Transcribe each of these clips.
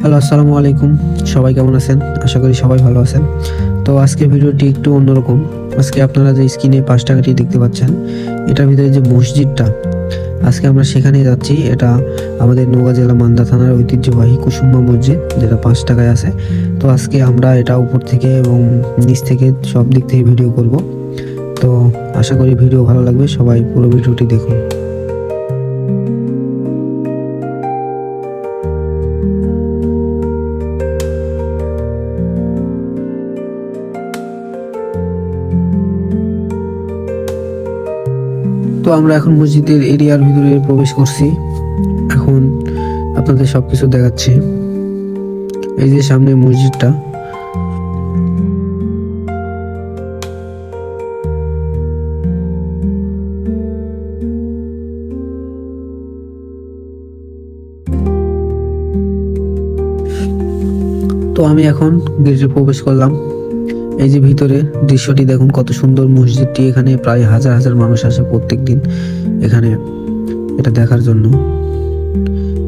Hello, আসসালামু আলাইকুম। সবাই কেমন আছেন? আশা করি সবাই ভালো আছেন। তো আজকে ভিডিওটি একটু অন্যরকম। আজকে আপনারা যে স্ক্রিনে ৫ টাকাটি দেখতে পাচ্ছেন, এটার ভিতরে যে মসজিদটা, আজকে আমরা সেখানেই যাচ্ছি। এটা আমাদের নওগাঁ জেলা মান্দা থানার ঐতিহ্যবাহী কুসুম্বা মসজিদ, যেটা ৫ টাকায় আছে। তো আজকে আমরা এটা উপর থেকে এবং নিচ থেকে সব দিক থেকে ভিডিও করব। তো আশা করি ভিডিও ভালো লাগবে, সবাই পুরো ভিডিওটি দেখুন। তো আমরা এখন মসজিদের এরিয়ার ভিতরে প্রবেশ করছি। এখন আপনাদের সবকিছু দেখাচ্ছি। এই যে সামনে মসজিদটা, তো আমি এখন গেটে প্রবেশ করলাম। এই যে ভিতরে দৃশ্যটি দেখুন, কত সুন্দর মসজিদটি। এখানে প্রায় হাজার হাজার মানুষ আসে প্রত্যেক দিন এখানে এটা দেখার জন্য।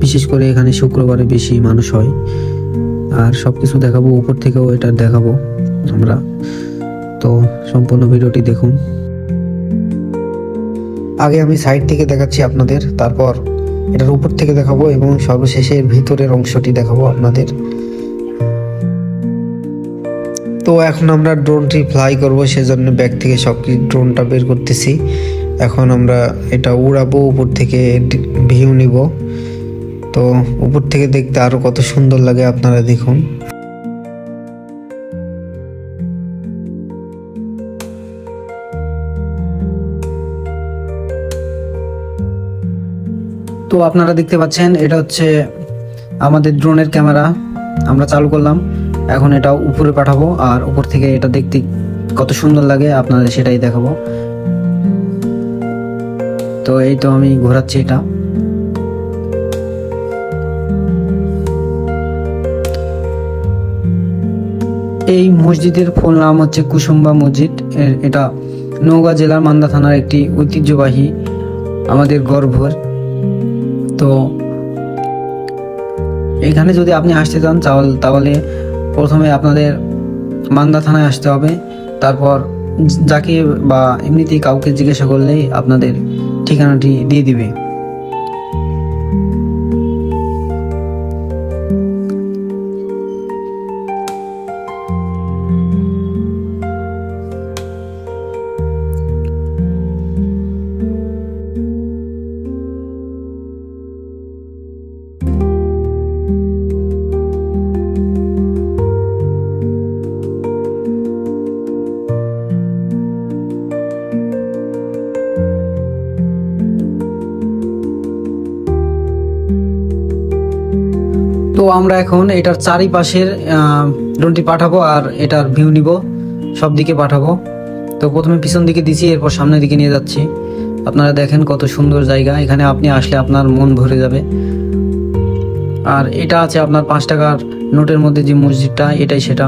বিশেষ করে এখানে শুক্রবারে বেশি মানুষ হয়। আর সবকিছু দেখাবো, উপর থেকেও এটা দেখাবো আমরা। তো সম্পূর্ণ ভিডিওটি দেখুন। আগে আমি সাইড থেকে দেখাচ্ছি আপনাদের, তারপর এটার উপর থেকে দেখাবো এবং সর্বশেষে ভিতরের অংশটি দেখাবো আপনাদের। তো এখন আমরা ড্রোনটি ফ্লাই করব, সেজন্য ব্যাগ থেকে সব কিছু ড্রোনটা বের করতেছি। এখন আমরা এটা উড়াবো, উপর থেকে ভিউ নিব। তো উপর থেকে দেখতে আরো কত সুন্দর লাগে, আপনারা দেখুন। তো আপনারা দেখতে পাচ্ছেন, এটা হচ্ছে আমাদের ড্রোনের ক্যামেরা। আমরা চালু করলাম, এখন এটা উপরে পাঠাবো আর উপর থেকে এটা দেখতে কত সুন্দর লাগে আপনাদের সেটাই দেখাবো। তো এই তো আমি ঘোরাচ্ছি এটা। এই মসজিদের ফুল নাম হচ্ছে কুসুম্বা মসজিদ। এটা নওগাঁ জেলার মান্দা থানার একটি ঐতিহ্যবাহী আমাদের গর্বের। তো এখানে যদি আপনি আসতে চান তাহলে প্রথমে আপনাদের মান্দা থানায় আসতে হবে। তারপর যাকে বা এমনিতেই কাউকে জিজ্ঞাসা করলেই আপনাদের ঠিকানাটি দিয়ে দিবে। তো আমরা এখন এটার চারিপাশের ড্রোনটি পাঠাবো আর এটার ভিউ নিব, সব দিকে পাঠাবো। তো প্রথমে পিছন দিকে দিছি, এরপর সামনের দিকে নিয়ে যাচ্ছি। আপনারা দেখেন কত সুন্দর জায়গা, এখানে আপনি আসলে আপনার মন ভরে যাবে। আর এটা আছে আপনার ৫ টাকার নোটের মধ্যে যে মসজিদটা, এটাই সেটা।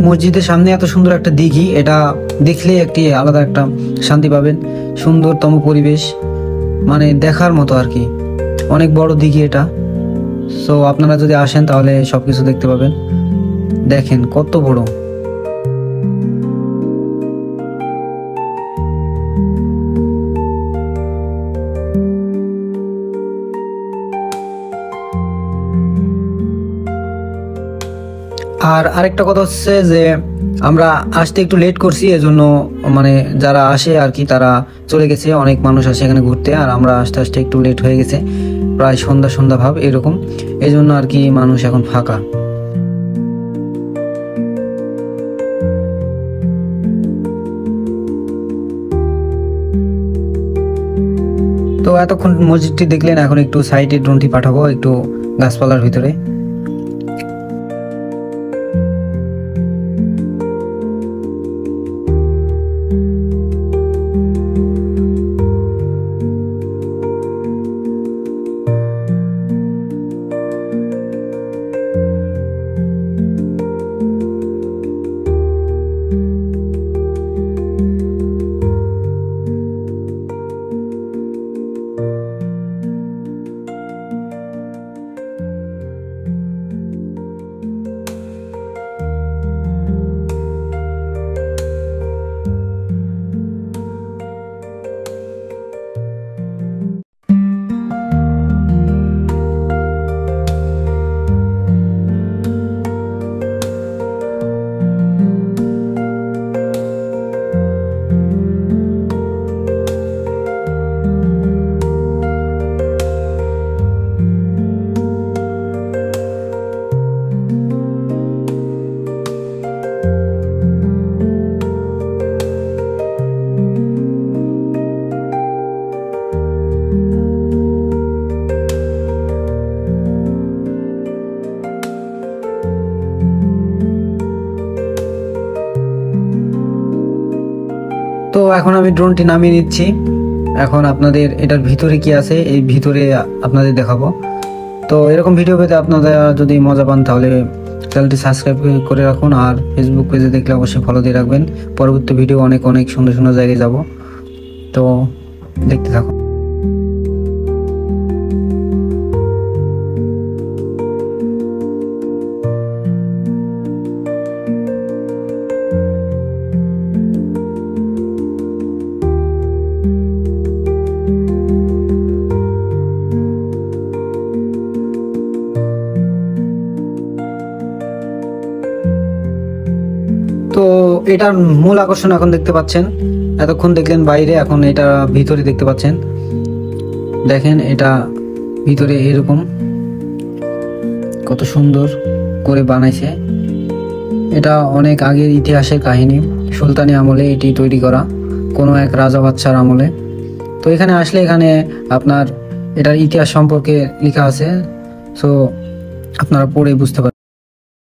মসজিদের সামনে এত সুন্দর একটা দিঘি, এটা দেখলে একটি আলাদা একটা শান্তি পাবেন। সুন্দরতম পরিবেশ, মানে দেখার মতো আর কি। অনেক বড় দিঘি এটা। সো আপনারা যদি আসেন তাহলে সবকিছু দেখতে পাবেন। দেখেন কত বড়। আর আরেকটা কথা হচ্ছে যে আমরা আসতে একটু লেট করছি, এজন্য মানে যারা আসে আর কি তারা চলে গেছে, অনেক মানুষ আসে এখানে ঘুরতে, আর আমরা আস্তে আস্তে একটু লেট হয়ে গেছে, প্রায় সন্ধ্যা সন্ধ্যা ভাব এরকম, এই জন্য আর কি মানুষ এখন ফাঁকা। তো এতক্ষণ মসজিদটি দেখলেন, এখন একটু সাইডে ড্রোনটি পাঠাবো একটু গাছপালার ভিতরে। তো এখন আমি ড্রোনটি নামিয়ে নিচ্ছি, এখন আপনাদের এটার ভিতরে কি আছে এই ভিতরে আপনাদের দেখাবো। তো এরকম ভিডিও পেতে আপনারা যদি মজা পান তাহলে চ্যানেলটি সাবস্ক্রাইব করে রাখুন, আর ফেসবুক পেজে দেখলে অবশ্যই ফলো দিয়ে রাখবেন। পরবর্তী ভিডিও অনেক অনেক সুন্দর সুন্দর জায়গায় যাব, তো দেখতে থাকুন। তো এটার মূল আকর্ষণ এখন দেখতে পাচ্ছেন, এতক্ষণ দেখলেন বাইরে, এখন এটা ভিতরে দেখতে পাচ্ছেন। দেখেন এটা ভিতরে এরকম কত সুন্দর করে বানাইছে, এটা অনেক আগের ইতিহাসের কাহিনী, সুলতানি আমলে এটি তৈরি করা, কোনো এক রাজা বাদশার আমলে। তো এখানে আসলে এখানে আপনার এটার ইতিহাস সম্পর্কে লেখা আছে, সো আপনারা পড়ে বুঝতে পারবেন।